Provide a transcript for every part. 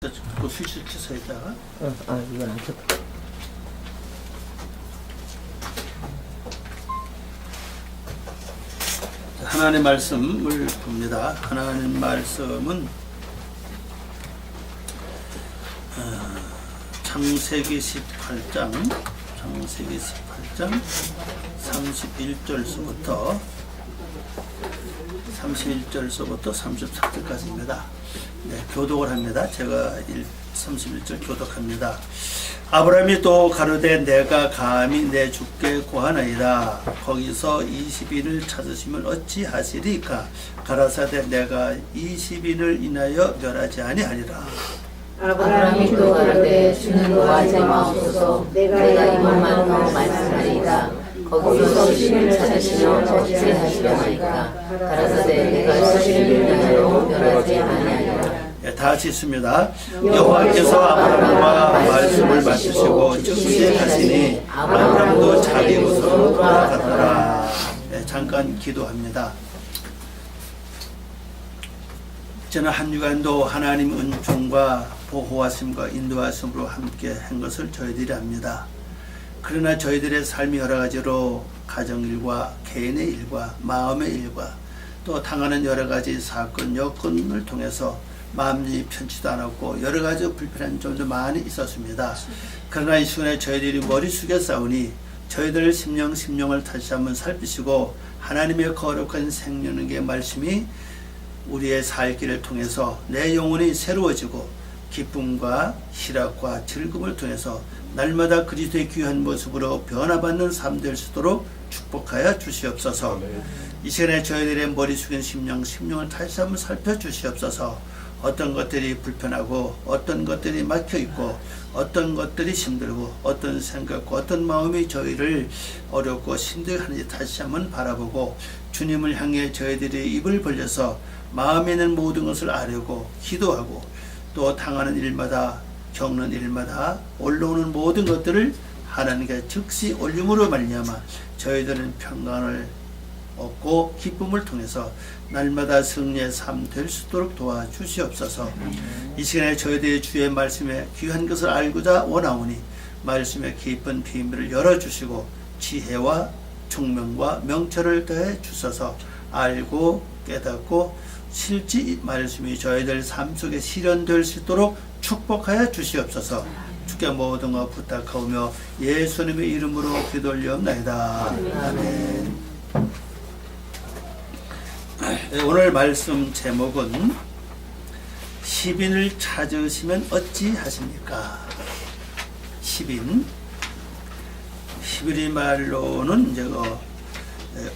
그 스위치 켜서 있다가 이건 안 켰다. 하나님의 말씀을 봅니다. 하나님 말씀은 창세기 18장 31절서부터 34절까지입니다. 네, 교독을 합니다. 제가 31절 교독합니다. 아브라함이 또 가로되 내가 감히 내 주께 고하나이다. 거기서 20인을 찾으시면 어찌하시리까? 가라사대 내가 20인을 인하여 멸하지 아니하리라. 아브라함이 또 가로되 주는 노하지 마옵소서. 내가 이것만으로 말씀하리이다. 거기서 10인을 찾으시면 어찌하시려나이까? 가라사대 내가 10인을 인하여 멸하지 아니하리라. 네, 다 같이 있습니다. 여호와께서 아브라함과 말씀을 맞추시고 즉시 하시니 아브라함도 자기 곳으로 돌아갔더라. 네, 잠깐 기도합니다. 저는 한 주간도 하나님 은총과 보호하심과 인도하심으로 함께 한 것을 저희들이 압니다. 그러나 저희들의 삶이 여러 가지로 가정일과 개인의 일과 마음의 일과 또 당하는 여러 가지 사건 여건을 통해서 마음이 편치도 않았고 여러 가지 불편한 점도 많이 있었습니다. 그러나 이 시간에 저희들이 머리 숙여 싸우니 저희들 심령을 다시 한번 살피시고 하나님의 거룩한 생명의 말씀이 우리의 살 길을 통해서 내 영혼이 새로워지고 기쁨과 희락과 즐거움을 통해서 날마다 그리스도의 귀한 모습으로 변화받는 삶 될 수 있도록 축복하여 주시옵소서. 이 시간에 저희들의 머리 숙인 심령을 다시 한번 살펴주시옵소서. 어떤 것들이 불편하고 어떤 것들이 막혀있고 어떤 것들이 힘들고 어떤 생각과 어떤 마음이 저희를 어렵고 힘들게 하는지 다시 한번 바라보고 주님을 향해 저희들이 입을 벌려서 마음에 있는 모든 것을 아뢰고 기도하고 또 당하는 일마다 겪는 일마다 올라오는 모든 것들을 하나님께 즉시 올림으로 말미암아 저희들은 평강을 얻고 기쁨을 통해서 날마다 승리의 삶 될 수 있도록 도와주시옵소서. 이 시간에 저희들이 주의 말씀에 귀한 것을 알고자 원하오니 말씀의 깊은 비밀을 열어주시고 지혜와 총명과 명철을 더해 주셔서 알고 깨닫고 실제 말씀이 저희들 삶 속에 실현될 수 있도록 축복하여 주시옵소서. 주께 모든 것 부탁하오며 예수님의 이름으로 기도 올리옵나이다. 아멘. 오늘 말씀 제목은 10인을 찾으시면 어찌하십니까? 10인 히브리 말로는 이제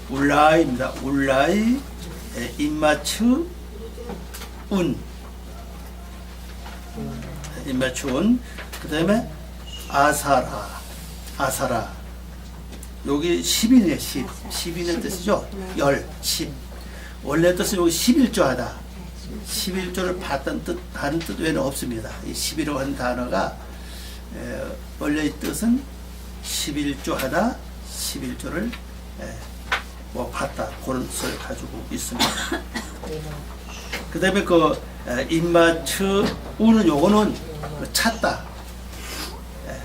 울라이입니다. 울라이 임마츠 운 그 다음에 아사라 여기 10인이에요. 10인의 뜻이죠. 10 원래 뜻은 여기 11조 하다 11조를 봤던 뜻 다른 뜻 외에는 없습니다. 이 11이라고 하는 단어가 원래 의 뜻은 11조 하다 11조를 봤다 그런 뜻을 가지고 있습니다. 그 다음에 임마츠 우는 요거는 찾다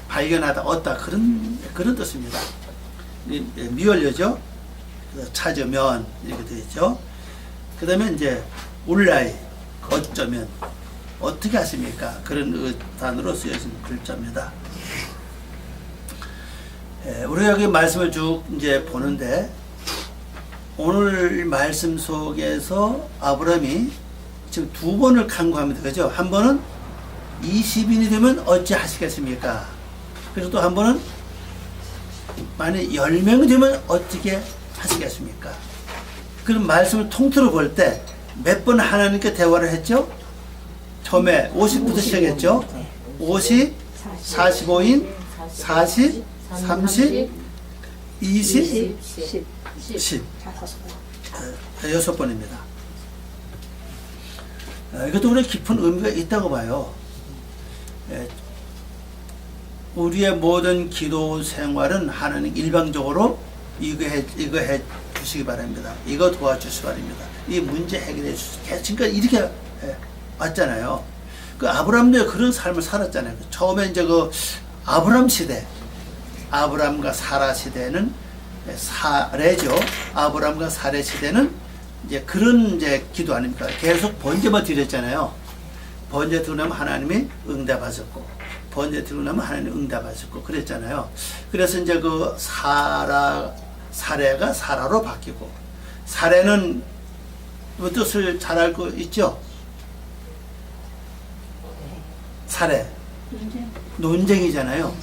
발견하다 얻다 그런 뜻입니다. 미월려죠. 찾으면 이렇게 되죠. 그 다음에 이제 울라이 어쩌면 어떻게 하십니까? 그런 단어로 쓰여진 글자입니다. 우리가 여기 말씀을 쭉 이제 보는데 오늘 말씀 속에서 아브라함이 지금 두 번을 간구합니다. 그죠? 한 번은 20인이 되면 어찌 하시겠습니까? 그리고 또 한 번은 만약 10명이 되면 어떻게 하시겠습니까? 그런 말씀을 통틀어 볼 때 몇 번 하나님께 대화를 했죠? 처음에 50부터 시작했죠? 50, 45인, 40, 30, 20, 10. 6번입니다. 이것도 우리 깊은 의미가 있다고 봐요. 우리의 모든 기도 생활은 하나님 일방적으로 이거 해 주시기 바랍니다. 이거 도와주시기 바랍니다. 이 문제 해결해 주시기. 지금까지 이렇게 왔잖아요. 그 아브라함도 그런 삶을 살았잖아요. 처음에 이제 그 아브라함 시대, 아브라함과 사라 시대는 사례죠. 아브라함과 사례 시대는 이제 그런 이제 기도 아닙니까? 계속 번제만 드렸잖아요. 번제 드리고 나면 하나님이 응답하셨고, 번제 드리고 나면 하나님이 응답하셨고, 그랬잖아요. 그래서 이제 그 사례가 사라로 바뀌고, 사례는 그 뜻을 잘 알고 있죠? 사례. 논쟁이잖아요.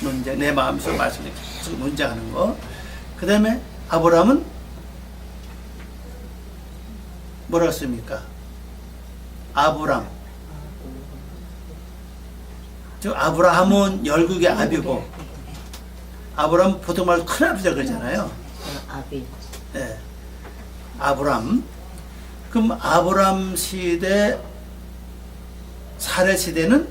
논쟁. 내 마음속에 말씀을 계속 논쟁하는 거. 그 다음에 아브라함은 뭐라고 씁니까? 아브람. 즉 아브라함은 열국의 아비고, 아브라함 보통 말로 큰아버지라 그러잖아요. 아비. 네. 아브람. 그럼 아브람 시대, 사례 시대는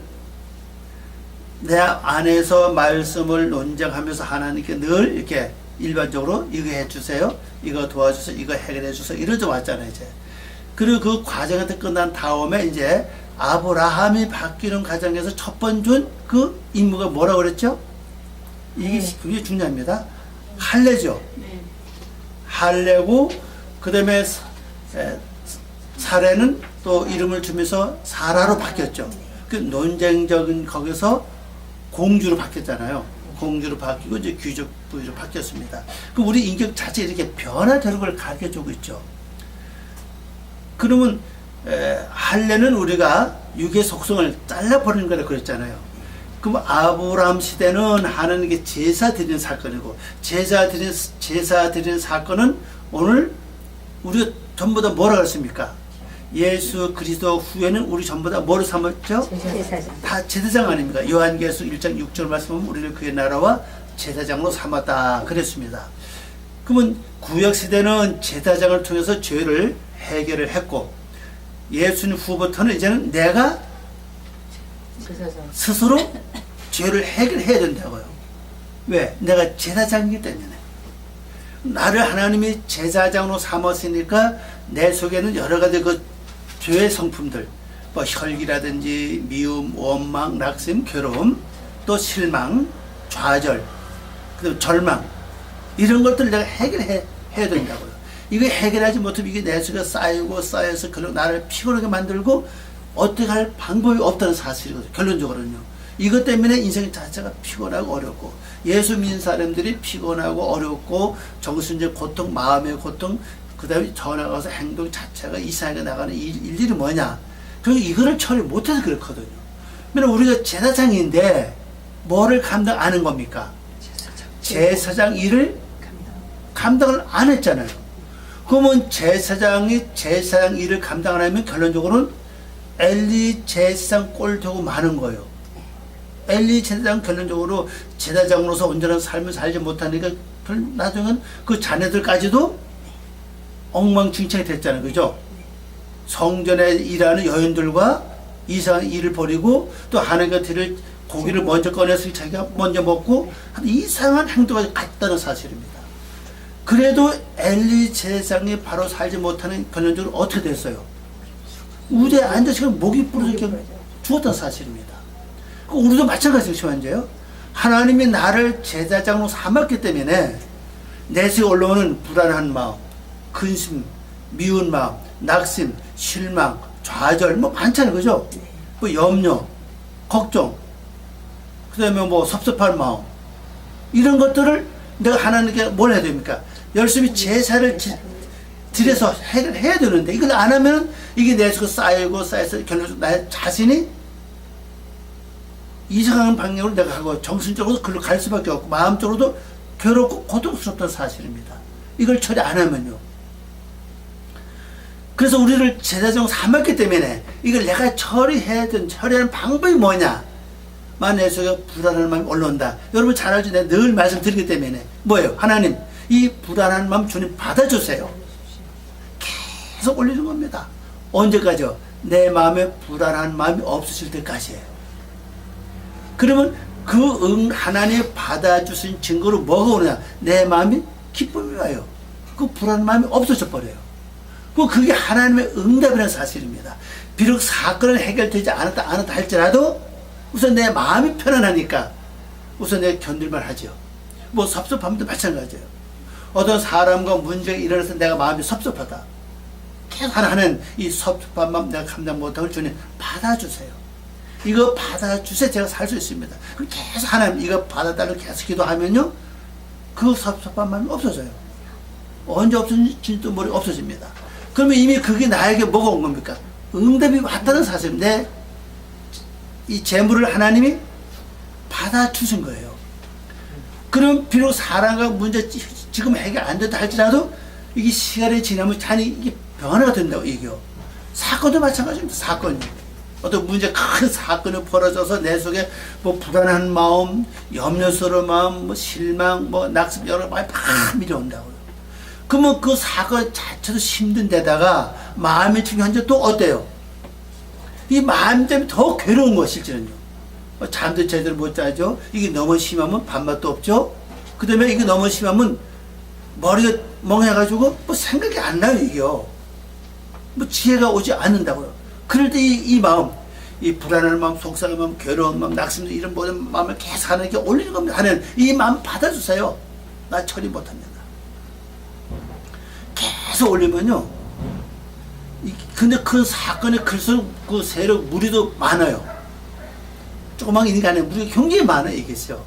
내 안에서 말씀을 논쟁하면서 하나님께 늘 이렇게 일반적으로 이거 해주세요, 이거 도와주세요, 이거 해결해 주세요, 이러져 왔잖아요, 이제. 그리고 그 과정이 끝난 다음에 이제 아브라함이 바뀌는 과정에서 첫 번째 그 임무가 뭐라고 그랬죠? 이게 굉장히 중요합니다. 할례죠. 할례고, 그 다음에 사례는 또 이름을 주면서 사라로 바뀌었죠. 그 논쟁적인 거기서 공주로 바뀌었잖아요. 공주로 바뀌고 이제 귀족 부위로 바뀌었습니다. 그 우리 인격 자체 이렇게 변화되는 걸 가르쳐주고 있죠. 그러면 할례는 우리가 육의 속성을 잘라버리는 거라 그랬잖아요. 그럼 아브라함 시대는 하나님께 제사 드리는 사건이고, 제사 드리는 사건은 오늘 우리가 전부 다 뭐라고 했습니까? 예수 그리스도 후에는 우리 전부 다 뭐로 삼았죠? 제사장. 다 제사장 아닙니까? 요한계시록 1장 6절 말씀은 우리를 그의 나라와 제사장으로 삼았다 그랬습니다. 그러면 구약시대는 제사장을 통해서 죄를 해결을 했고, 예수님 후부터는 이제는 내가 스스로 죄를 해결해야 된다고요. 왜? 내가 제사장이기 때문에. 나를 하나님이 제사장으로 삼았으니까 내 속에는 여러 가지 그 죄의 성품들, 뭐 혈기라든지 미움, 원망, 낙심, 괴로움, 또 실망, 좌절, 그리고 절망, 이런 것들을 내가 해결해야 된다고요. 이거 해결하지 못하면 이게 내 속에 쌓여서 그런 나를 피곤하게 만들고 어떻게 할 방법이 없다는 사실이거든요. 결론적으로는요. 이것 때문에 인생 자체가 피곤하고 어렵고, 예수 믿는 사람들이 피곤하고 어렵고 정신적 고통, 마음의 고통, 그 다음에 전화가서 행동 자체가 이상하게 나가는 일들이 뭐냐? 그리고 이거를 처리 못해서 그렇거든요. 왜냐면 우리가 제사장인데 뭐를 감당 안 한 겁니까? 제사장 일을 감당을 안 했잖아요. 그러면 제사장이 제사장 일을 감당 안 하면 결론적으로는 엘리 제사장 꼴 되고 마는 거예요. 엘리 제사장 결론적으로 제사장으로서 온전한 삶을 살지 못하니까 나중엔 그 자녀들까지도 엉망진창이 됐잖아요. 그죠? 성전에 일하는 여인들과 이상한 일을 벌이고, 또 하나님과 드릴 고기를 먼저 꺼내서 자기가 먼저 먹고 이상한 행동을 갔다는 사실입니다. 그래도 엘리 제사장이 바로 살지 못하는 결론적으로 어떻게 됐어요? 우대에 앉아서 목이 부러져 죽었다는 사실입니다. 우리도 마찬가지죠. 현재요. 하나님이 나를 제사장으로 삼았기 때문에 내 속에 올라오는 불안한 마음, 근심, 미운 마음, 낙심, 실망, 좌절 뭐 많잖아요. 그죠? 뭐 염려, 걱정, 그 다음에 뭐 섭섭한 마음, 이런 것들을 내가 하나님께 뭘 해야 됩니까? 열심히 제사를 드려서 해결해야 되는데, 이걸 안 하면 이게 내 속에 쌓여서 결론적으로 나 자신이 이상한 방향으로 내가 하고 정신적으로도 그걸로 갈 수밖에 없고 마음적으로도 괴롭고 고통스럽다는 사실입니다. 이걸 처리 안 하면요. 그래서 우리를 제사장 삼았기 때문에 이걸 내가 처리하는 방법이 뭐냐? 내 속에 불안한 마음이 올라온다. 여러분 잘 알죠? 내가 늘 말씀드리기 때문에 뭐예요? 하나님, 이 불안한 마음 주님 받아주세요. 계속 올리는 겁니다. 언제까지요? 내 마음에 불안한 마음이 없으실 때까지예요. 그러면 하나님 받아주신 증거로 뭐가 오느냐? 내 마음이 기쁨이 와요. 그 불안한 마음이 없어져 버려요. 그게 하나님의 응답이라는 사실입니다. 비록 사건은 해결되지 않았다 할지라도 우선 내 마음이 편안하니까 우선 내가 견딜만 하죠. 뭐 섭섭함도 마찬가지예요. 어떤 사람과 문제가 일어나서 내가 마음이 섭섭하다. 계속 하는 이 섭섭한 마음 내가 감당 못하고 주님 받아주세요. 이거 받아주세요. 제가 살 수 있습니다. 그럼 계속 하나님 이거 받아달라고 계속 기도하면요. 그 섭섭한 마음이 없어져요. 언제 없어질지도 모르게 없어집니다. 그러면 이미 그게 나에게 뭐가 온 겁니까? 응답이 왔다는 사실인데 이 재물을 하나님이 받아주신 거예요. 그럼 비록 사람과 문제 지금 해결 안 된다 할지라도 이게 시간이 지나면 잔이 이게 변화가 된다고 얘기해요. 사건도 마찬가지입니다. 사건이. 어떤 문제 큰 사건이 벌어져서 내 속에 뭐 불안한 마음, 염려스러운 마음, 뭐 실망, 뭐 낙심 여러 마음이 막 밀려온다고요. 그러면 그 사건 자체도 힘든 데다가 마음이 지금 현재 또 어때요? 이 마음 때문에 더 괴로운 거 실제는요. 잠도 제대로 못 자죠. 이게 너무 심하면 밥맛도 없죠. 그 다음에 이게 너무 심하면 머리가 멍해가지고 뭐 생각이 안 나요, 이게요. 뭐 지혜가 오지 않는다고요. 그럴 때 이 마음, 이 불안한 마음, 속상한 마음, 괴로운 마음, 낙심 이런 모든 마음을 계속 하나님께 올리는 겁니다. 하는 이 마음 받아주세요. 나 처리 못합니다. 계속 올리면요. 근데 그 사건에 클수록 그 세력 무리도 많아요. 조그만 인간의 무리가 굉장히 많아요, 이게요.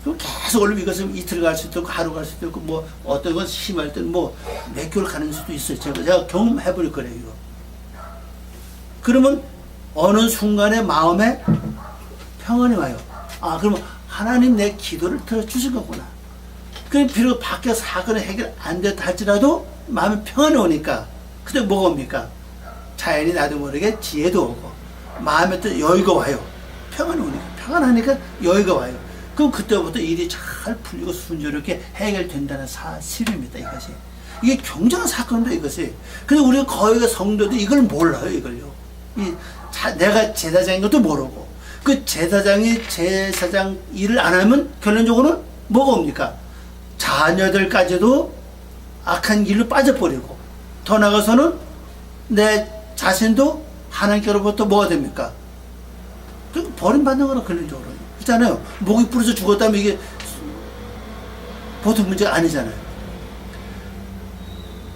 그럼 계속 올리면 이것은 이틀 갈 수도 있고 하루 갈 수도 있고 뭐 어떤 건 심할 때는 뭐 몇 개월 가는 수도 있어요. 제가 경험해볼 거래요, 이거. 그러면 어느 순간에 마음에 평안이 와요. 아, 그러면 하나님 내 기도를 들어주신 거구나. 그럼 비록 밖에 사건이 해결 안 됐다 할지라도 마음에 평안이 오니까 그때 뭐가 옵니까? 자연히 나도 모르게 지혜도 오고 마음에 또 여유가 와요. 평안이 오니까. 평안하니까 여유가 와요. 그럼 그때부터 일이 잘 풀리고 순조롭게 해결된다는 사실입니다. 이것이. 이게 굉장한 사건입니다. 이것이. 근데 우리가 거의 성도들 이걸 몰라요. 이걸요. 내가 제사장인 것도 모르고 그 제사장이 제사장 일을 안 하면 결론적으로는 뭐가 옵니까? 자녀들까지도 악한 길로 빠져버리고 더 나아가서는 내 자신도 하나님께로부터 뭐가 됩니까? 버림받는 거나 결론적으로 그렇잖아요. 목이 부러져 죽었다면 이게 보통 문제가 아니잖아요.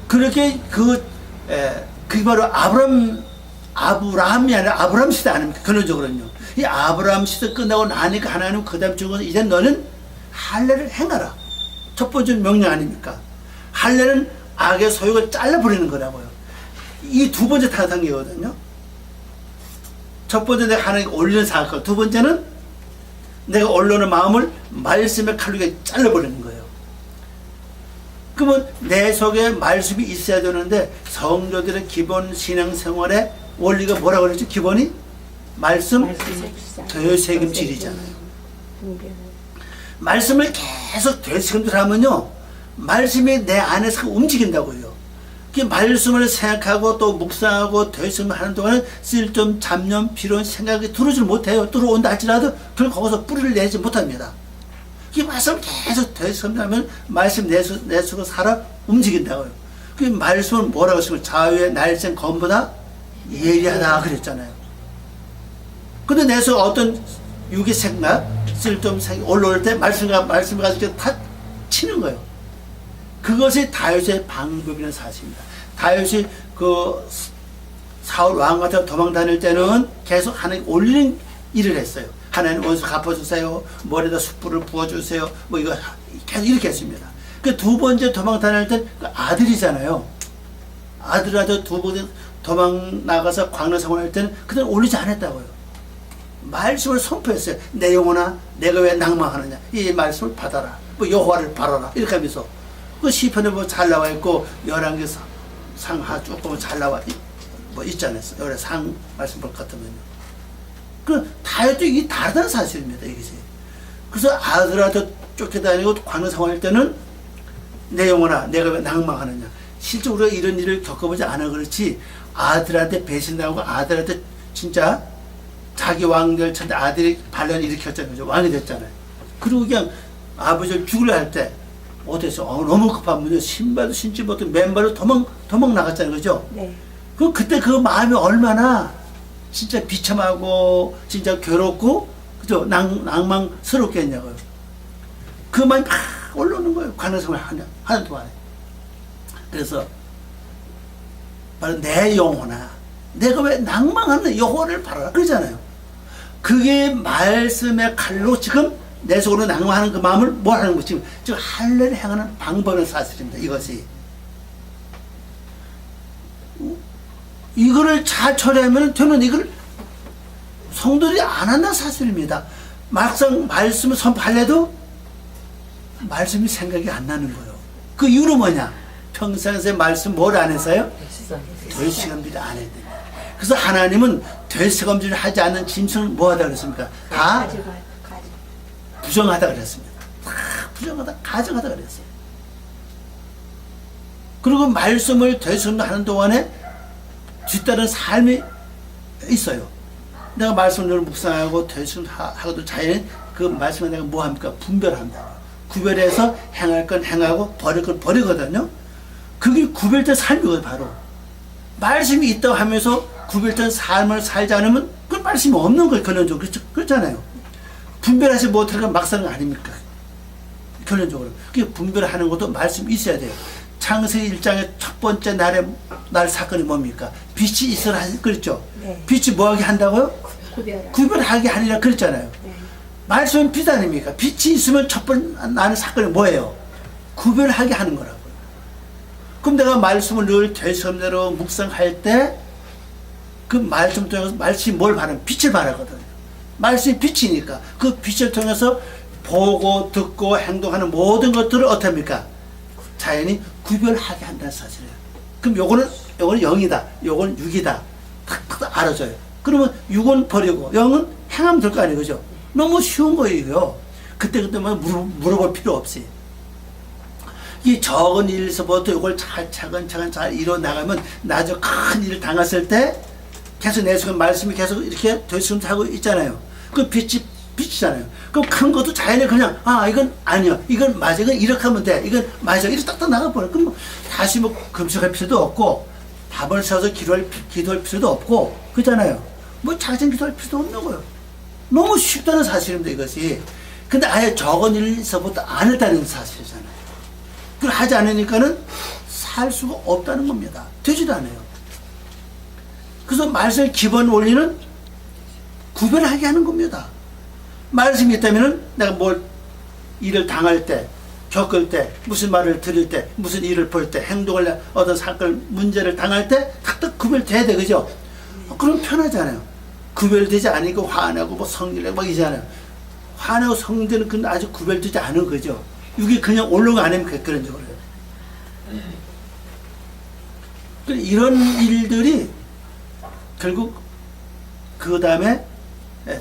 그렇게 그게 바로 아브라함이 아니라 아브라함 시대 아닙니까? 결론적으로는요. 이 아브라함 시대 끝나고 나니까 하나님 그 다음 주고 이제 너는 할례를 행하라. 첫 번째 명령 아닙니까? 할례는 악의 소욕을 잘라버리는 거라고요. 이 두 번째 단계거든요. 첫 번째 내가 하나님께 올리는 사건, 두 번째는 내가 올려놓은 마음을 말씀의 칼로 잘라버리는 거예요. 그러면 내 속에 말씀이 있어야 되는데 성도들의 기본 신앙생활의 원리가 뭐라고 그랬죠? 기본이 말씀 되새김질이잖아요. 말씀을 계속 되새김질 하면요 말씀이 내 안에서 움직인다고요. 그 말씀을 생각하고 또 묵상하고 되새김하는 동안은 쓸데없는 잡념, 비론 생각이 들어오질 못해요. 들어온다 할지라도 그걸 거기서 뿌리를 내지 못합니다. 이 말씀을 계속 되새김하면 말씀 내 속에 살아 움직인다고요. 그 말씀을 뭐라고 했으면 자유의 날쌘 검보다 예리하다 그랬잖아요. 근데 내 속에 어떤 육의 생각, 쓸데없는 생각이 올라올 때 말씀을 가지고 다 치는 거예요. 그것이 다윗의 방법이라는 사실입니다. 다윗이 그 사울 왕 같은 도망 다닐 때는 계속 하나님 올리는 일을 했어요. 하나님 원수 갚아주세요. 머리에다 숯불을 부어주세요. 뭐 이거 계속 이렇게 했습니다. 그 두 번째 도망 다닐 때 그 아들이잖아요. 아들한테 두 번째 도망 나가서 광야 생활할 때는 그들 올리지 않았다고요. 말씀을 선포했어요. 내 영혼아, 내가 왜 낭망하느냐? 이 말씀을 받아라. 뭐 여호와를 바라라. 이렇게 하면서 그 시편에 뭐 잘 나와 있고 열왕기 상하 조금 잘 나와 뭐 있잖아요. 여러 상 말씀 볼 것 같으면요. 그 다윗도 이게 다르다는 사실입니다. 이것이. 그래서 아들한테 쫓겨다니고 광야 생활할 때는 내 영혼아, 내가 왜 낭망하느냐? 실제 우리가 이런 일을 겪어보지 않아 그렇지 아들한테 배신당하고 아들한테 진짜 자기 왕들 천대 아들이 반란을 일으켰잖아요. 왕이 됐잖아요. 그리고 그냥 아버지를 죽으려 할 때 어땠어? 너무 급한 문제 신발도 신지 못해 맨발로 도망 나갔잖아요. 그죠? 네. 그때 그 마음이 얼마나 진짜 비참하고 진짜 괴롭고 그죠? 낭망스럽겠냐고요. 그 마음이 막 올라오는 거예요. 관음생활 하는 동안에. 그래서 바로 내 영혼아, 내가 왜 낭망하는 영혼을 바라라 그러잖아요. 그게 말씀의 칼로 지금 내 속으로 낭망하는 그 마음을 뭐 하는 거지? 지금 할례를 행하는 방법의 사실입니다. 이것이. 이거를 잘 처리하면 되는 이걸 성도들이 안 한다는 사실입니다. 막상 말씀을 선포하려도 말씀이 생각이 안 나는 거예요. 그 이유는 뭐냐? 평상시에 말씀 뭘 안 해서요? 되시감질을 안 해야 됩니다. 그래서 하나님은 되시감질을 하지 않는 짐승을 뭐 하다 그랬습니까? 다 부정하다 그랬습니다. 다 부정하다, 가정하다 그랬어요. 그리고 말씀을 되시감질하는 동안에 뒤따른 삶이 있어요. 내가 말씀을 묵상하고 되시감질하고도 자연히 그 말씀을 내가 뭐 합니까? 분별한다. 구별해서 행할 건 행하고 버릴 건 버리거든요. 그게 구별된 삶이거든요. 바로 말씀이 있다고 하면서 구별된 삶을 살지 않으면 그 말씀이 없는 거예요. 결론적으로. 그렇잖아요. 분별하지 못하는 건 막상 아닙니까? 결론적으로. 그게 분별하는 것도 말씀이 있어야 돼요. 창세기 1장의 첫 번째 날 사건이 뭡니까? 빛이 있으라 그랬죠. 네. 빛이 뭐하게 한다고요? 구별하라. 구별하게 하니라 그랬잖아요. 네. 말씀은 빛 아닙니까? 빛이 있으면 첫 번째 나는 사건이 뭐예요? 구별하게 하는 거라고요. 그럼 내가 말씀을 늘 되시감대로 묵상할 때 그 말씀 통해서 말씀이 뭘 바라면 빛을 바라거든요. 말씀이 빛이니까 그 빛을 통해서 보고 듣고 행동하는 모든 것들을 어떻습니까? 자연히 구별하게 한다는 사실이에요. 그럼 요거는 0이다. 요거는 6이다. 탁탁 알아줘요. 그러면 6은 버리고 0은 행하면 될 거 아니에요. 그죠? 너무 쉬운 거예요. 그때그때만 물어볼 필요 없이. 이 적은 일에서부터 이걸 차근차근 잘 이뤄나가면 나중에 큰 일을 당했을 때 계속 내 속에 말씀이 계속 이렇게 되시면서 있잖아요. 그 빛이잖아요. 그럼 큰 것도 자연히 그냥 이건 아니야. 이건 맞아. 이건 이렇게 하면 돼. 이건 맞아. 이렇게 딱딱 나가버려. 그럼 다시 뭐 금식할 필요도 없고 밥을 사서 기도할 필요도 없고 그렇잖아요. 뭐 자진 기도할 필요도 없는 거예요. 너무 쉽다는 사실입니다. 이것이. 근데 아예 적은 일에서부터 안 했다는 사실이잖아요. 그걸 하지 않으니까는 살 수가 없다는 겁니다. 되지도 않아요. 그래서 말씀의 기본 원리는 구별하게 하는 겁니다. 말씀이 있다면은 내가 뭘 일을 당할 때, 겪을 때, 무슨 말을 들을 때, 무슨 일을 볼 때, 행동을 어떤 사건, 문제를 당할 때 탁탁 구별돼야 돼, 그죠? 그럼 편하잖아요. 구별되지 않으니까 화나고 뭐 성질내고 막 이잖아요. 화나고 성질은 근데 아직 구별되지 않은 거죠. 이게 그냥 올라가 안 하면 그런 적으로 해요. 이런 일들이 결국 그 다음에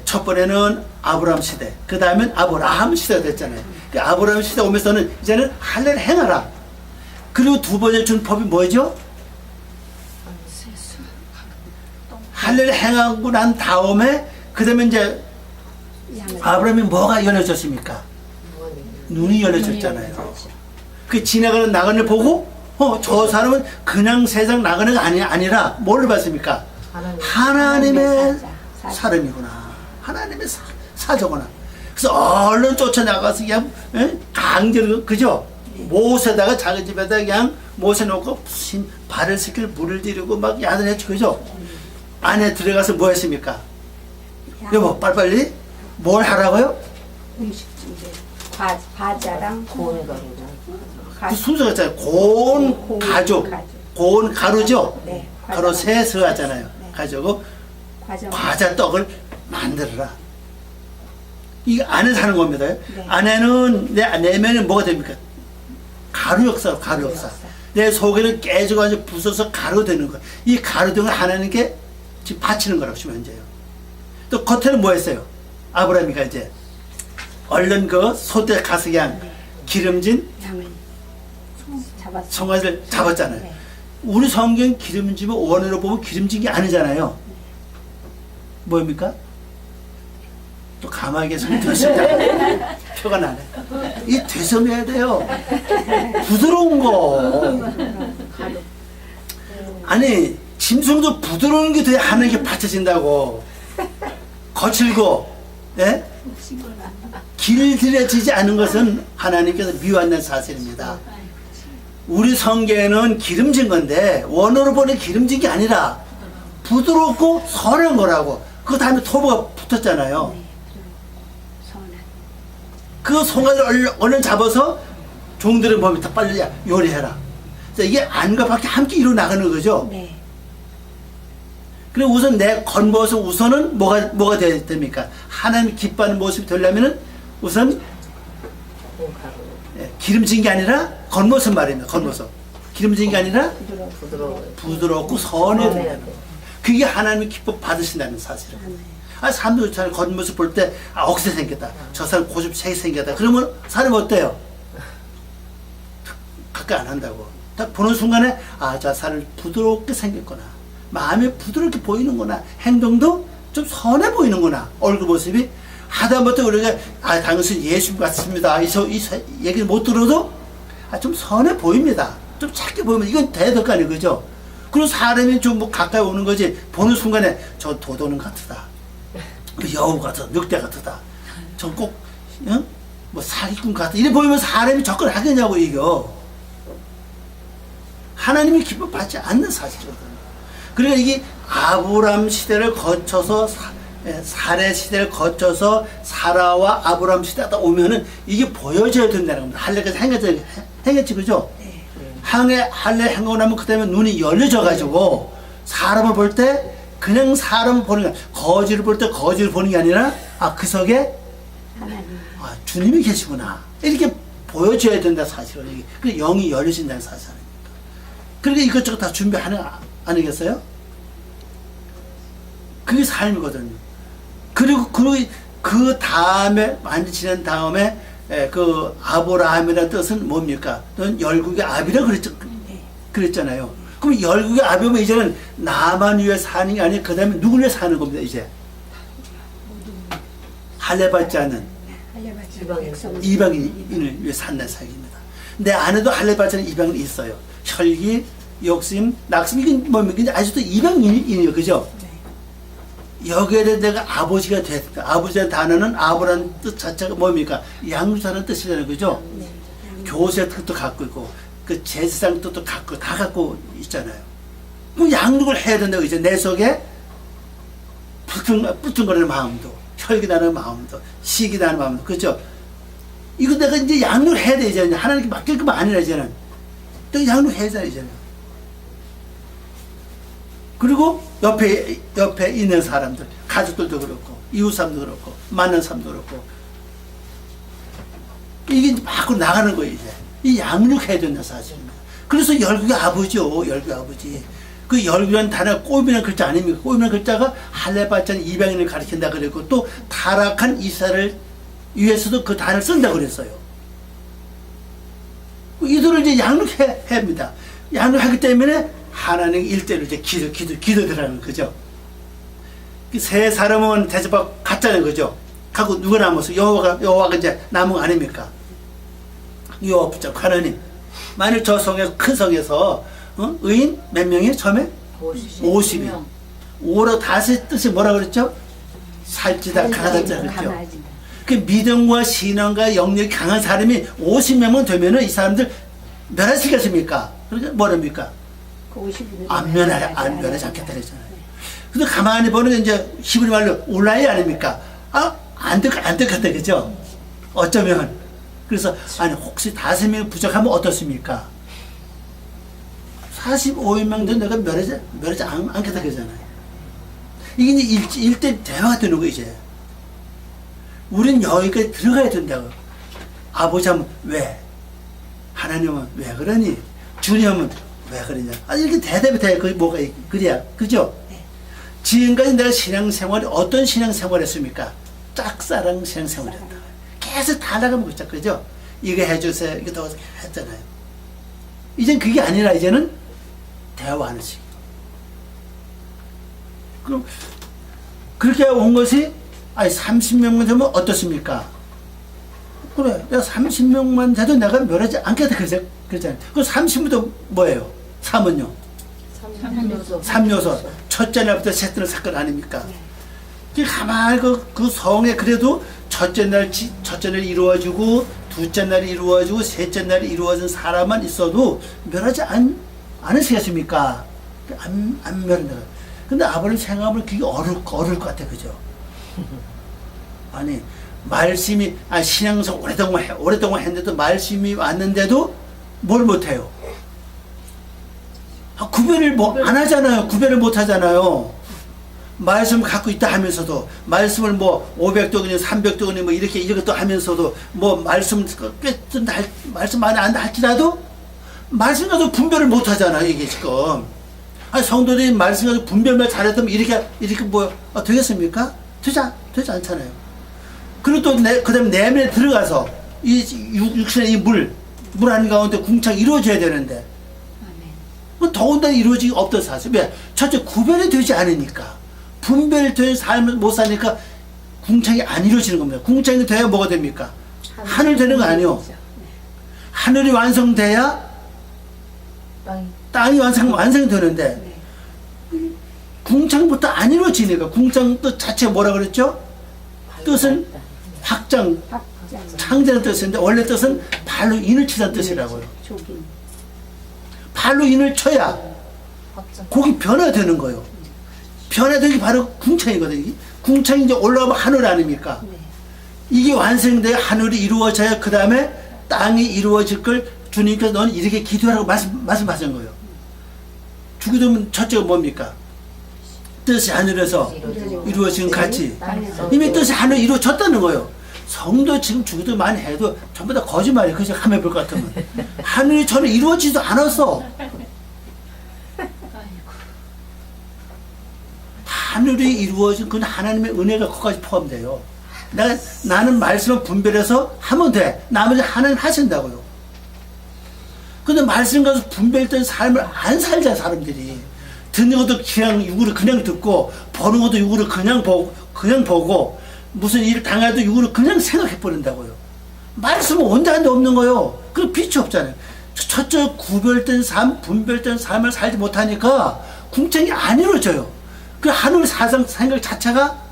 첫 번에는 아브라함 시대, 그 다음엔 아브라함 시대가 됐잖아요. 그 아브라함 시대 오면서는 이제는 할례를 행하라. 그리고 두 번째 준 법이 뭐죠? 할례를 행하고 난 다음에 그 다음에 이제 아브라함이 뭐가 열려졌습니까? 눈이 열려졌잖아요. 그 지나가는 나그네를 보고 저 사람은 그냥 세상 나그네가 아니라 뭐를 봤습니까? 하나님의 사람이구나. 하나님의 사자구나. 그래서 얼른 쫓아나가서 그냥 강제로 그죠? 못에다가 자기 집에다 그냥 못에 놓고 발을 씻길 물을 들이고 막 야단했죠. 그죠? 안에 들어가서 뭐 했습니까? 여보 빨리빨리 뭘 하라고요? 음식 준비. 과자랑 고운 가루죠. 그 순서가 있잖아요. 고운 가죽. 고운 가루죠? 네. 가루 세서 하잖아요. 네. 가지고 과자. 과자 떡을 만들어라. 이게 안에서 하는 겁니다. 네. 안에는 내면은 뭐가 됩니까? 가루 역사, 가루 역사. 내 속에는 깨져가지고 부숴서 가루 되는 거예요. 이 가루 등을 하나님께 지금 바치는 거라고 치면 현재요. 또 겉에는 뭐 했어요? 아브라함이가 이제 얼른 그 소떼 가서 그냥 기름진 양을 잡았어요. 송아지를 잡았잖아요. 네. 우리 성경 기름짐을 원어로 보면 기름진 게 아니잖아요. 뭐입니까? 또 가만히 계시면 되십니다. 표가 나네. 이 되섬해야 돼요. 부드러운 거. 아니 짐승도 부드러운 게 돼야 하나님께 받쳐진다고. 거칠고, 예? 길들여지지 않은 것은 하나님께서 미워한다는 사실입니다. 우리 성경에는 기름진 건데, 원어로 보니 기름진 게 아니라 부드럽고 선한 거라고. 그 다음에 토보가 붙었잖아요. 선한. 그 송아지를 얼른 잡아서 종들의 몸이 더 빨리 요리해라. 이게 안과 밖에 함께 이루어 나가는 거죠. 네. 그리고 우선 내 겉모습 우선은 뭐가 돼야 됩니까? 하나님 기뻐하는 모습이 되려면은 우선 기름진 게 아니라 겉모습 말입니다. 겉모습. 기름진 게 아니라 부드럽고 선해야 된다는 거. 그게 하나님이 기뻐 받으신다는 사실이에요. 사람도 잘 겉모습 볼 때 억세 생겼다. 저 사람 고집 세게 생겼다. 그러면 사람이 어때요? 가까이 안 한다고. 딱 보는 순간에 저 사람이 부드럽게 생겼구나. 마음이 부드럽게 보이는구나. 행동도 좀 선해 보이는구나. 얼굴 모습이. 하다못해 우리가 당신 예수 같습니다. 이 얘기를 못 들어도 좀 선해 보입니다. 좀 작게 보이면 이건 돼야 될 거 아니에요. 그죠? 그리고 사람이 좀 뭐 가까이 오는 거지. 보는 순간에 저 도도는 같으다. 그 여우 같다. 늑대 같다. 저 꼭 뭐 사기꾼 같다. 이래 보이면 사람이 접근하겠냐고 이거. 하나님이 기뻐 받지 않는 사실이거든요. 그러니까 이게 아브람 시대를 거쳐서 사례 시대를 거쳐서 사라와 아브람 시대가 오면은 이게 보여져야 된다는 겁니다. 할례까지 행했지 그죠? 할례 행하고 나면 그다음에 눈이 열려져 가지고 사람을 볼 때 그냥 사람을 보는 게 거지를 볼 때 거지를 보는 게 아니라 그 속에 하나님. 주님이 계시구나 이렇게 보여줘야 된다 사실은. 그 영이 열려진다는 사실 아닙니까? 그러니까 이것저것 다 준비하는 아니겠어요? 그게 삶이거든요. 그리고 그 다음에 많이 지난 다음에 그 아브라함이라는 뜻은 뭡니까? 넌 열국의 아비라 그랬잖아요. 그럼 열국의 아비면 이제는 나만 위해 사는 게 아니라 그 다음에 누구를 위해 사는 겁니다. 이제 할례 받지 않는 이방인을 위해 산다는 사역입니다. 내 안에도 할례 받지 않는 이방인이 있어요. 혈기, 욕심, 낙심 이건 뭡니까? 아직도 이방인이에요. 그죠? 여기에 대해 내가 아버지가 됐다. 아버지의 단어는 아브라는 뜻 자체가 뭡니까? 양육자라는 뜻이잖아요. 그죠? 교세 뜻도 갖고 있고, 그 제사장 뜻도 갖고, 다 갖고 있잖아요. 그럼 양육을 해야 된다고 이제 내 속에 뿌퉁거리는 마음도, 혈기 나는 마음도, 시기 나는 마음도, 그죠? 이거 내가 이제 양육을 해야 돼, 이제. 하나님께 맡길 것만 아니라, 이제는. 또 양육해야 되잖아요, 이제는. 그리고 옆에 있는 사람들, 가족들도 그렇고, 이웃 사람도 그렇고, 만난 사람도 그렇고, 이게 밖으로 나가는 거예요, 이제. 이 양육해야 된다, 사실입니다. 그래서 열국의 아버지요, 열국의 아버지. 그 열국이라는 단어가 꼬임이라는 글자 아닙니까? 꼬임이라는 글자가 할례 받지 않은 이방인을 가리킨다 그랬고, 또 타락한 이스라엘을 위해서도 그 단어를 쓴다 그랬어요. 이들을 이제 양육해야 합니다. 양육하기 때문에 하나님 일대로 이제 기도들하는 거죠. 세 사람은 대접받고 갔잖아요, 그죠? 가고 누가 남았어? 여호와가 이제 남은 거 아닙니까? 여호와 붙잡고 하나님. 만일 저 성에서 큰 성에서 의인 몇 명이 처음에 50명. 5로 다시 뜻이 뭐라 그랬죠? 살찌다 강하다 그랬죠. 그 믿음과 신앙과 영역이 강한 사람이 50명만 되면은 이 사람들 멸하시겠습니까? 그러니까 뭐랍니까? 안 면하지 않겠다 그랬잖아요. 근데 가만히 보는 이제 히브리 말로 울라이 아닙니까? 안 됐겠다, 그죠? 어쩌면. 그래서, 혹시 5명이 부족하면 어떻습니까? 45명도 내가 멸하지 않겠다 그러잖아요. 이게 이제 일대 대화가 되는 거예요, 이제. 우린 여기까지 들어가야 된다고. 아버지 하면 왜? 하나님은 왜 그러니? 주님은 왜 그러냐? 이렇게 대답이 돼야 뭐가 그래야, 그죠? 지금까지 내가 신앙생활이 어떤 신앙생활 했습니까? 짝사랑 신앙생활 했다. 계속 다 나가면 그죠? 그죠? 이거 해주세요. 이거 더 했잖아요. 이젠 그게 아니라 이제는 대화하는 식. 그럼 그렇게 온 것이 30명만 되면 어떻습니까? 그래, 내가 30명만 돼도 내가 멸하지 않겠다 그랬잖아요. 그 30부터 뭐예요? 3은요? 삼요소. 첫째 날부터 셋째 날 사건 아닙니까? 가만히 그 성에 그래도 첫째 날 이루어지고 둘째 날이 이루어지고 셋째 날이 이루어진 사람만 있어도 멸하지 않으시겠습니까? 안 멸한다. 근데 아버님 생각하면 그게 어려울 것 같아, 그죠? 아니, 말씀이, 신앙성 오랫동안 했는데도 말씀이 왔는데도 뭘 못해요? 구별을 안 하잖아요. 구별을 못 하잖아요. 말씀을 갖고 있다 하면서도, 말씀을 500독이니 300독이니 이렇게 또 하면서도, 말씀 많이 안다 할지라도, 말씀 가지고 분별을 못 하잖아요, 이게 지금. 성도들이 말씀 가지고 분별만 잘했다면 이렇게 되겠습니까? 되지 않잖아요. 그리고 또, 그 다음에 내면에 들어가서, 이 육신의 이 물 안에 가운데 궁창이 이루어져야 되는데, 더군다나 이루어지기 없던 사실. 왜? 첫째, 구별이 되지 않으니까. 분별된 삶을 못 사니까 궁창이 안 이루어지는 겁니다. 궁창이 돼야 뭐가 됩니까? 하늘 되는 거 아니요. 하늘이 완성돼야 땅이 완성이 되는데, 궁창부터 안 이루어지니까. 궁창 뜻 자체가 뭐라 그랬죠? 뜻은 확장, 창조라는 뜻인데, 원래 뜻은 발로 인을 치자는 뜻이라고요. 발로 인을 쳐야 거기 변화되는 거예요. 변화되는 게 바로 궁창이거든요. 궁창이 이제 올라오면 하늘 아닙니까? 이게 완성돼야 하늘이 이루어져야 그 다음에 땅이 이루어질 걸 주님께서 너는 이렇게 기도하라고 말씀하신 거예요. 주기도문 첫째가 뭡니까? 뜻이 하늘에서 이루어진 같이. 이미 뜻이 하늘에 이루어졌다는 거예요. 성도 지금 주기도 많이 해도 전부 다 거짓말이에요. 그죠? 하면 볼 것 같으면. 하늘이 전에 이루어지지도 않았어. 하늘이 이루어진 그 하나님의 은혜가 거기까지 포함돼요. 나는 말씀을 분별해서 하면 돼. 나머지 하나님 하신다고요. 근데 말씀 가서 분별된 삶을 안 살자, 사람들이. 듣는 것도 그냥 육으로 그냥 듣고, 보는 것도 육으로 그냥 보고, 무슨 일을 당해도 육으로 그냥 생각해버린다고요. 말씀은 온데한데 없는 거요. 그 빛이 없잖아요. 첫째, 구별된 삶, 분별된 삶을 살지 못하니까 궁창이 안 이루어져요. 그 하늘 사상 생각 자체가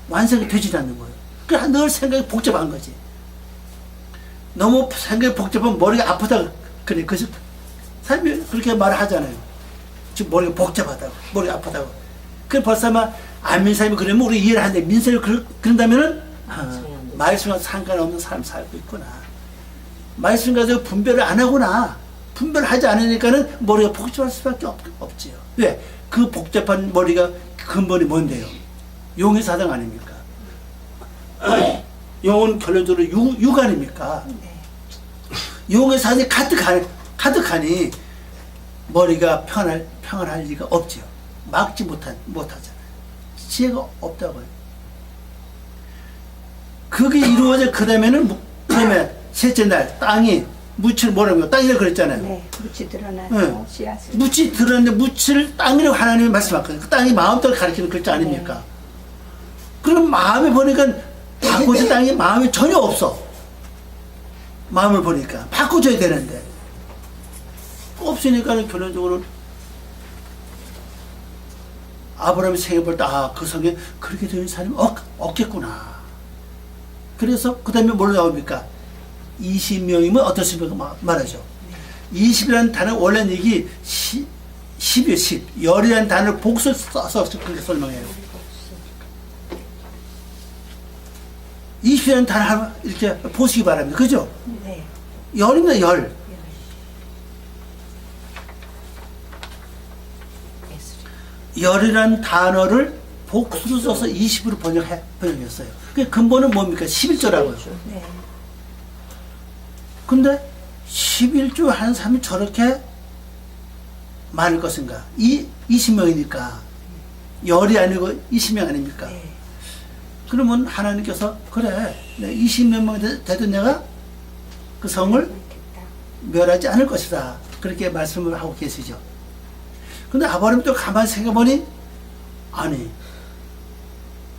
완성이 되지 않는 거예요. 그 늘 생각이 복잡한 거지. 너무 생각이 복잡하면 머리가 아프다. 그래. 그래서 삶이 그렇게 말을 하잖아요. 지금 머리가 복잡하다고. 머리가 아프다고. 그 벌써 안민 사람이 그러면 우리 이해를 하는데, 민사를 그런다면은, 말씀과 상관없는 삶 살고 있구나. 말씀 가지고 분별을 안 하구나. 분별을 하지 않으니까는 머리가 복잡할 수밖에 없지요. 왜? 그 복잡한 머리가 근본이 뭔데요? 용의 사상 아닙니까? 용은 결론적으로 육 아닙니까? 용의 사상이 가득하니 머리가 평안할 리가 없지요. 막지 못하잖아요. 지혜가 없다고요. 그게 이루어져, 그 다음에 셋째 날, 땅이, 묻히를 뭐라고요? 땅이라고 그랬잖아요. 네, 묻히 드러나서 씨앗을. 묻히 드러났는데, 묻히를 땅이라고 하나님이 말씀하거든요. 그 땅이 마음대로 가리키는 글자 아닙니까? 그럼 마음에 보니까, 바꿔줄 땅이 마음이 전혀 없어. 마음을 보니까. 바꿔줘야 되는데. 없으니까는 결론적으로, 아브라함이 생각해 볼 때, 그 성에 그렇게 되는 사람이 없겠구나. 그래서, 그 다음에 뭘로 나옵니까? 20명이면 어떻습니까? 말하죠. 20이라는 단어, 원래 얘기 10이요, 10. 열이라는 단어를 복수를 써서 그렇게 설명해요. 20이라는 단어 하나 이렇게 보시기 바랍니다. 그죠? 네. 열입니다, 열. 열이라는 단어를 복수로 써서 20으로 번역했어요. 그 근본은 뭡니까? 11조라고요. 네. 근데 11조 하는 사람이 저렇게 많을 것인가? 20명이니까. 열이 아니고 20명 아닙니까? 네. 그러면 하나님께서, 그래, 20명 돼도 내가 그 성을 멸하지 않을 것이다. 그렇게 말씀을 하고 계시죠. 근데 아버님 또 가만히 생각해보니, 아니,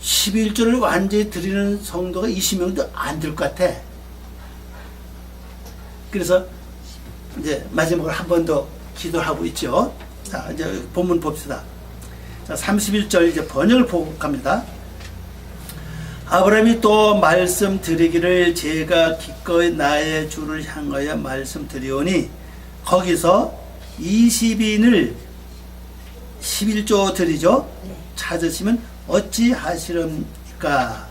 11조를 완전히 드리는 성도가 20명도 안 될 것 같아. 그래서 이제 마지막으로 한 번 더 기도하고 있죠. 자, 이제 본문 봅시다. 자, 31절 이제 번역을 복합니다. 아브라함이 또 말씀드리기를 제가 기꺼이 나의 주를 향하여 말씀드리오니 거기서 20인을 11조 드리죠. 찾으시면 어찌 하시렵니까?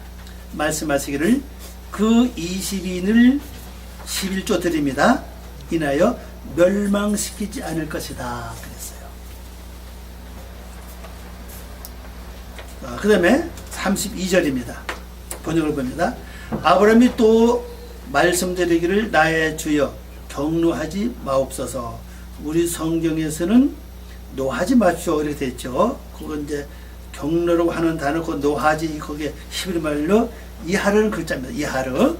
말씀하시기를 그 20인을 11조 드립니다. 인하여 멸망시키지 않을 것이다. 그랬어요. 그 다음에 32절입니다. 번역을 봅니다. 아브라함이 또 말씀드리기를 나의 주여 경노하지 마옵소서. 우리 성경에서는 노하지 마십시오 이렇게 됐죠. 그건 이제 경노라고 하는 단어 그 노하지 거기에 히브리 말로 이하르는 글자입니다. 이하르.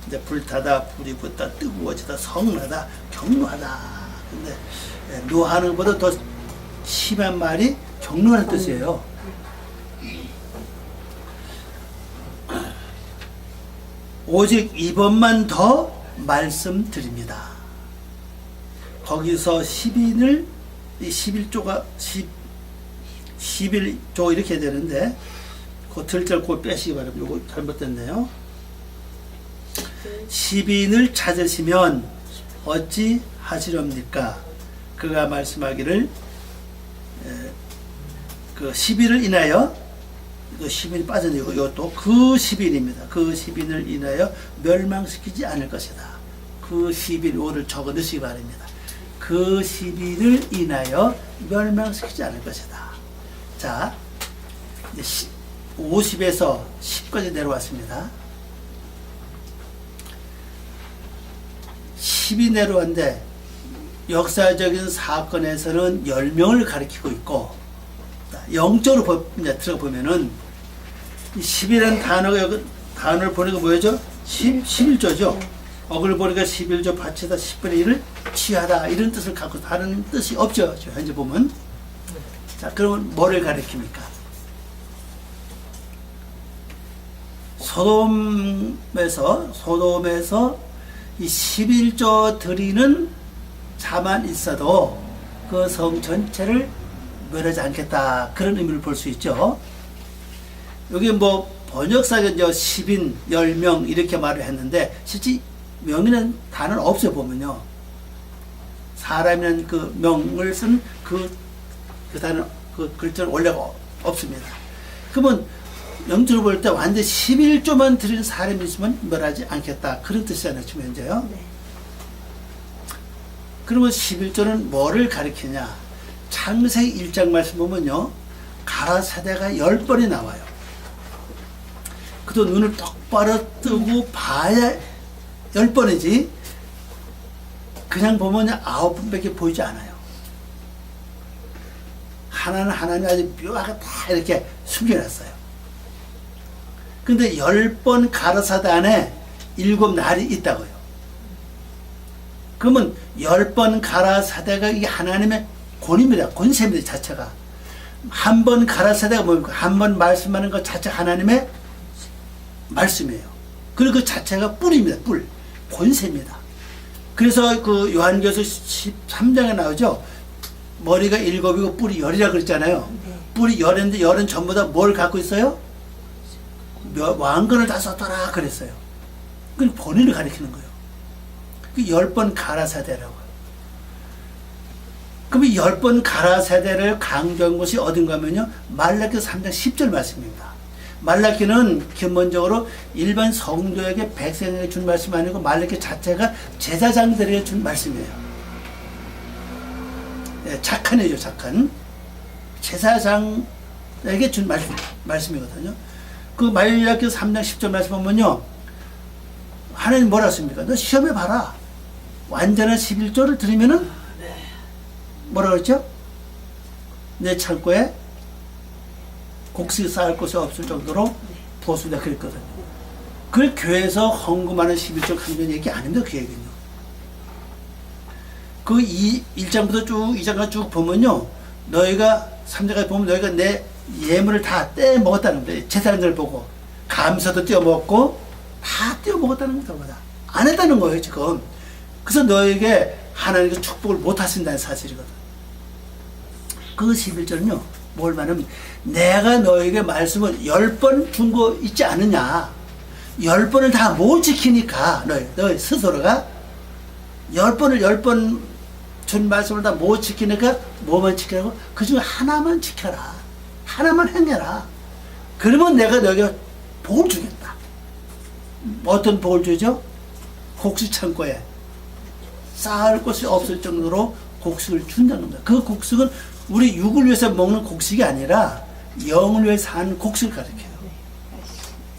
이제 불타다, 불이 붙다, 뜨거워지다, 성나다, 경노하다. 근데 노하는 것보다 더 심한 말이 경노하는 뜻이에요. 오직 이번만 더 말씀드립니다. 거기서 10인을 11조가 11조 이렇게 되는데 그 들절 꼭 빼시기 바랍니다. 이거 잘못됐네요. 10인을 찾으시면 어찌 하시렵니까? 그가 말씀하기를 그 10인을 인하여 그 10인이 빠졌네요. 이것도 그 10인입니다. 그 10인을 인하여 멸망시키지 않을 것이다. 그 10인 오를 적어 넣으시기 바랍니다. 그 10인을 인하여 멸망시키지 않을 것이다. 자, 이제 50에서 10까지 내려왔습니다. 10이 내려왔는데 역사적인 사건에서는 10명을 가리키고 있고 0쪽으로 이제 들어가 보면은 10이라는 단어를 보니까 뭐였죠? 11조죠. 억을 보니까 11조 바치다 10분의 1을 취하다 이런 뜻을 갖고 다른 뜻이 없죠. 현재 보면. 자, 그러면 뭐를 가리킵니까? 소돔에서 이 11조 드리는 자만 있어도 그 성 전체를 멸하지 않겠다. 그런 의미를 볼 수 있죠. 여기 뭐 번역사에 10인, 10명 이렇게 말을 했는데 실제 명이라는 단어는 없어요. 보면요. 사람이라는 그 명을 쓴 그 단어, 그 글자는 원래가 없습니다. 그러면 영적으로 볼 때 완전 11조만 드리는 사람이 있으면 멸하지 않겠다. 그런 뜻이잖아요. 지금 현재요. 네. 그러면 11조는 뭐를 가리키냐? 창세기 1장 말씀 보면요. 가라사대가 10번이 나와요. 그도 눈을 똑바로 뜨고 봐야 10번이지 그냥 보면 9번밖에 보이지 않아요. 하나는 하나님 아주 묘하게 다 이렇게 숨겨놨어요. 근데 10번 가라사대 안에 7날이 있다고요. 그러면 10번 가라사대가 이게 하나님의 권입니다. 권세입니다. 자체가. 한 번 가라사대가 뭡니까? 한 번 말씀하는 것 자체 하나님의 말씀이에요. 그리고 그 자체가 뿔입니다. 뿔. 권세입니다. 그래서 그 요한계시록 13장에 나오죠. 머리가 7이고 뿔이 10이라 그랬잖아요. 뿔이 10인데 10은 전부 다 뭘 갖고 있어요? 왕건을 다 썼더라 그랬어요. 그건 본인을 가리키는 거예요. 그 10번 가라사대라고. 그럼 이 10번 가라사대를 강조한 곳이 어딘가 하면요. 말라기 3장 10절 말씀입니다. 말라기는 기본적으로 일반 성도에게 백성에게 준 말씀이 아니고 말라기 자체가 제사장들에게 준 말씀이에요. 네, 착한 애죠. 착한. 제사장에게 준 말씀이거든요. 그 말라기 3장 10절 말씀 보면요. 하나님 뭐라 했습니까? 너 시험해봐라. 완전한 11조를 드리면은 뭐라고 했죠? 내 창고에 곡식 쌓을 곳이 없을 정도로 부었습니다. 그랬거든요. 그걸 교회에서 헌금하는 11조 강조는 얘기 아닙니다. 그 얘기는요. 그 1장부터 쭉 2장까지 쭉 보면요. 너희가 3장까지 보면 너희가 내 예물을 다 떼어 먹었다는 거예요. 제사장들 보고 감사도 떼어 먹고 다 떼어 먹었다는 거다. 안 했다는 거예요. 지금. 그래서 너에게 하나님께 축복을 못 하신다는 사실이거든. 그 11절은요, 뭘 말하면, 내가 너에게 말씀을 10번 준 거 있지 않느냐. 10번을 다 못 지키니까, 너 스스로가 10번 준 말씀을 다 못 지키니까 뭐만 지키라고? 그 중에 하나만 지켜라. 하나만 행해라. 그러면 내가 너에게 복을 주겠다. 어떤 복을 주죠? 곡식 창고에 쌓을 곳이 없을 정도로 곡식을 준다는 겁니다. 그 곡식은 우리 육을 위해서 먹는 곡식이 아니라 영을 위해 사는 곡식을 가리켜요.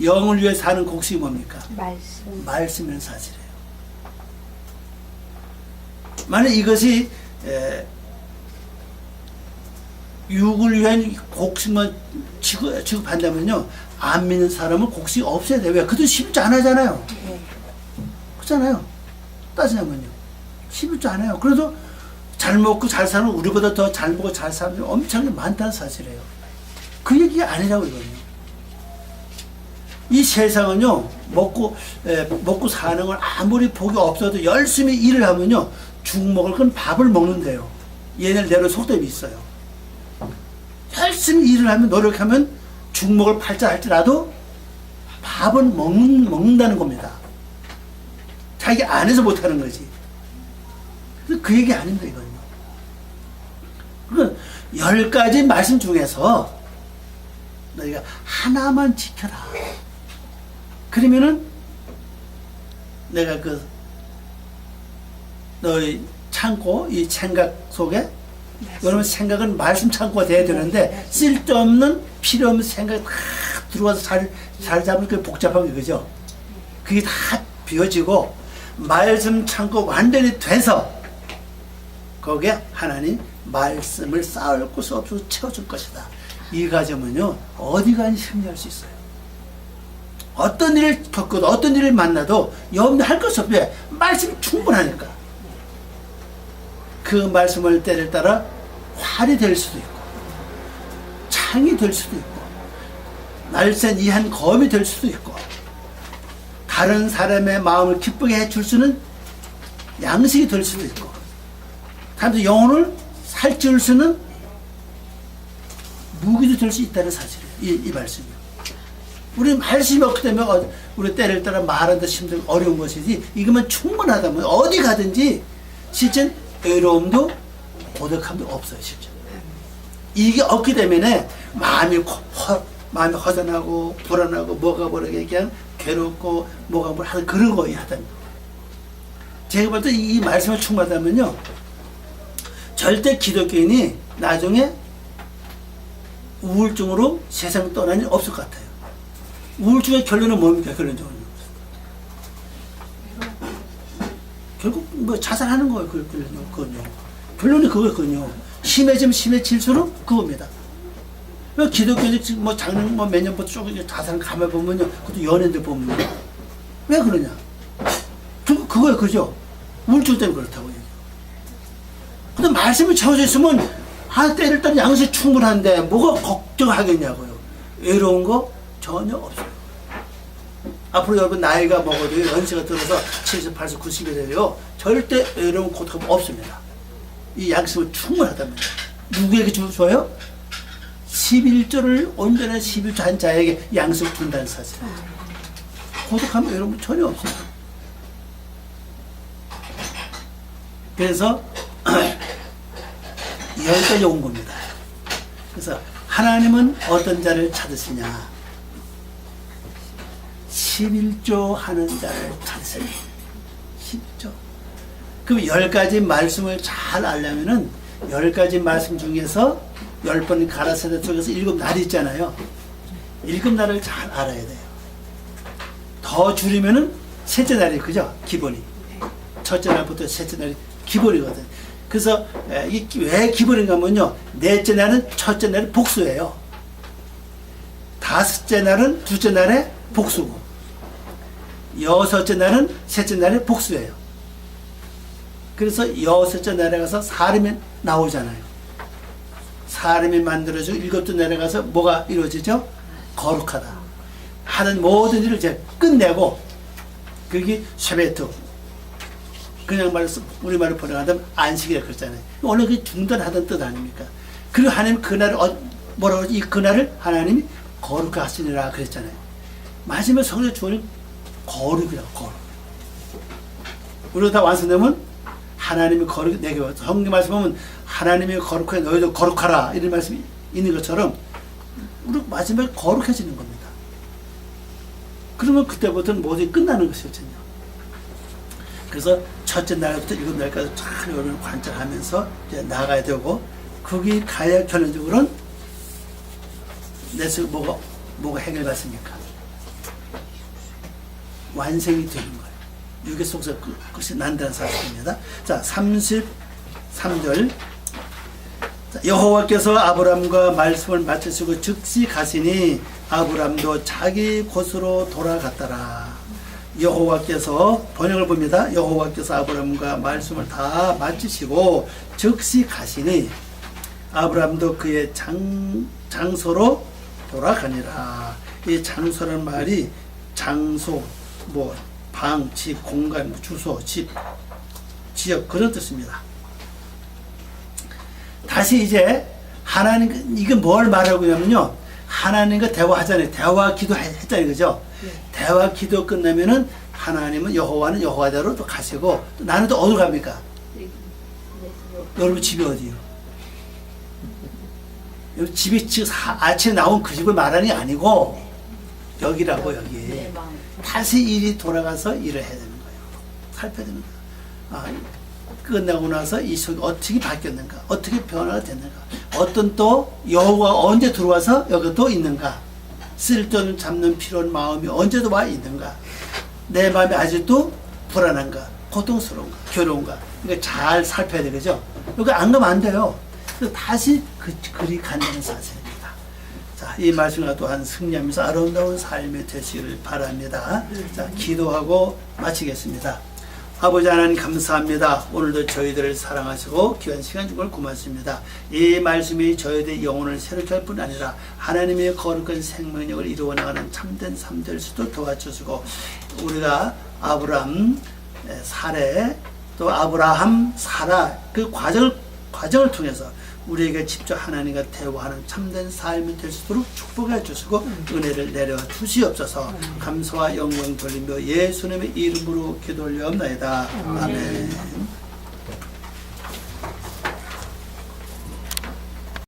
영을 위해 사는 곡식이 뭡니까? 말씀이라는 사실이에요. 만약 이것이 육을 위한 곡식만 취급한다면요, 안 믿는 사람은 곡식이 없어야 돼요. 왜? 그것도 11조 안 하잖아요. 그렇잖아요. 따지자면요. 11조 안 해요. 그래도 잘 먹고 잘 사는, 우리보다 더 잘 먹고 잘 사는 사람이 엄청나게 많다는 사실이에요. 그 얘기가 아니라고 이거는요. 이 세상은요, 먹고 사는 걸 아무리 복이 없어도 열심히 일을 하면요, 죽 먹을 건 밥을 먹는데요. 얘네들대로 속담이 있어요. 열심히 일을 하면, 노력하면 죽 먹을 팔자 할지라도 밥은 먹는다는 겁니다. 자기 안에서 못하는 거지. 그 얘기 아닙니다, 이거는요. 그건 10가지 말씀 중에서 너희가 하나만 지켜라. 그러면은 내가 너희 창고, 이 생각 속에, 여러분 생각은 말씀 창고가 돼야 되는데, 쓸데없는 필요 없는 생각이 다 들어와서 잘 잡을 게 복잡한 게 그죠? 그게 다 비워지고 말씀 창고 완전히 돼서 거기에 하나님 말씀을 쌓을 곳 없어서 채워줄 것이다. 이 가정은요, 어디 가니 승리할 수 있어요. 어떤 일을 겪어도 어떤 일을 만나도 염려할 것이 없어요. 말씀이 충분하니까. 그 말씀을 때를 따라 활이 될 수도 있고, 창이 될 수도 있고, 날쌘 이한 검이 될 수도 있고, 다른 사람의 마음을 기쁘게 해줄 수는 양식이 될 수도 있고, 사람들 영혼을 살찌울 수는 무기도 될 수 있다는 사실이에요. 이 말씀이요. 우리 말씀이 없기 때문에 우리 때를 따라 말하는데 힘들고 어려운 것이지, 이거만 충분하다면 어디 가든지 실제 외로움도 고독함도 없어요. 실제 이게 없기 때문에 마음이 허전하고 불안하고 뭐가 모르게 그냥 괴롭고 뭐가 모르게 그런 거예요. 제가 볼 때 이 말씀을 충분하다면요, 절대 기독교인이 나중에 우울증으로 세상 떠난 일 없을 것 같아요. 우울증의 결론은 뭡니까? 결론적으로 결국 뭐 자살하는 거예요. 그건요. 결론이 그거거든요. 심해지면 심해질수록 그겁니다. 기독교인이 지금 뭐 작년 몇 년부터 조금 자살을 가만 보면요, 그것도 연예인들 보면요, 왜 그러냐? 결국 그거예요, 그죠? 우울증 때문에 그렇다고 얘기해요. 근데 말씀이 채워져 있으면 때를 따라 양식이 충분한데 뭐가 걱정하겠냐고요. 외로운 거 전혀 없어요. 앞으로 여러분 나이가 먹어도 연세가 들어서 70, 80, 90이 돼요. 절대 외로운 고통 없습니다. 이 양식은 충분하답니다. 누구에게 줘요? 11조를 온전한 11조 한 자에게 양식 준다는 사실. 고독함 외로움 전혀 없어요. 그래서 여기까지 온 겁니다. 그래서 하나님은 어떤 자를 찾으시냐? 11조 하는 자를 찾으세요. 11조. 그럼 10가지 말씀을 잘 알려면은 10가지 말씀 중에서 10번 가라사대 쪽에서 7날이 있잖아요. 7날을 잘 알아야 돼요. 더 줄이면은 셋째 날이 그죠? 기본이. 첫째 날부터 셋째 날이 기본이거든. 그래서 이게 왜 기본인가 하면요, 넷째 날은 첫째 날이 복수예요. 다섯째 날은 둘째 날에 복수고, 여섯째 날은 셋째 날에 복수예요. 그래서 여섯째 날에 가서 사람이 나오잖아요. 사람이 만들어지고 일곱째 날에 가서 뭐가 이루어지죠? 거룩하다. 하는 모든 일을 이제 끝내고, 그게 쉐베트. 그냥 말해서 우리말로 번역하면 안식이라 그랬잖아요. 원래 그게 중단하던 뜻 아닙니까? 그리고 하나님 그날을 뭐라고 그러지? 이 그날을 하나님이 거룩하게 하시니라 그랬잖아요. 마지막 성령 주원이 거룩이라고 거룩. 우리가 다 완성되면 하나님이 거룩 내게 성경 말씀 보면 하나님이 거룩해 너희도 거룩하라 이런 말씀이 있는 것처럼 우리 마지막에 거룩해지는 겁니다. 그러면 그때부터는 모두 끝나는 것이거든요. 그래서 첫째 날부터 일곱 날까지 잘 여러분 관찰하면서 이제 나가야 되고 거기 가야 결론적으로는 내 속에 뭐가 해결받습니까? 완성이 되는 거예요. 육의 속에서 끝이 난다는 사실입니다. 자, 33절. 여호와께서 아브람과 말씀을 마치시고 즉시 가시니 아브람도 자기 곳으로 돌아갔더라. 여호와께서 번역을 봅니다. 여호와께서 아브람과 말씀을 다 마치시고 즉시 가시니 아브람도 그의 장소로 돌아가니라. 이 장소라는 말이 장소, 방, 집, 공간, 주소, 집, 지역 그런 뜻입니다. 다시 이제 하나님 이게 뭘 말하고 있냐면요. 하나님과 대화하잖아요. 대화 기도했잖아요. 그죠? 네. 대화 기도 끝나면은 하나님은 여호와는 여호와대로 또 가시고 또 나는 또 어디로 갑니까? 여러분 집이 어디요? 여러분 집이 지금 아침에 나온 그 집을 말하는 게 아니고 여기라고 여기. 다시 일이 돌아가서 일을 해야 되는 거예요. 살펴야 되는 거예요. 끝나고 나서 이 속이 어떻게 바뀌었는가, 어떻게 변화가 됐는가, 어떤 또 여호와가 언제 들어와서 여기 또 있는가, 쓸데없는 잡는 필요한 마음이 언제도 와 있는가, 내 마음이 아직도 불안한가, 고통스러운가, 괴로운가, 이거 잘 살펴야 되겠죠. 여기 안 가면 안 돼요. 그래서 다시 그리 간다는 사실입니다. 자, 이 말씀과 또한 승리하면서 아름다운 삶이 되시기를 바랍니다. 자, 기도하고 마치겠습니다. 아버지 하나님 감사합니다. 오늘도 저희들을 사랑하시고 귀한 시간 주고 고맙습니다. 이 말씀이 저희들의 영혼을 새롭게 할 뿐 아니라 하나님의 거룩한 생명력을 이루어 나가는 참된 삶 될 수도 도와주시고 우리가 아브람, 사레, 또 아브라함, 사라 그 과정을 통해서 우리에게 직접 하나님과 대화하는 참된 삶이 될 수 있도록 축복해 주시고 은혜를 내려 주시옵소서. 감사와 영광 돌리며 예수님의 이름으로 기도 올려옵나이다. 아멘.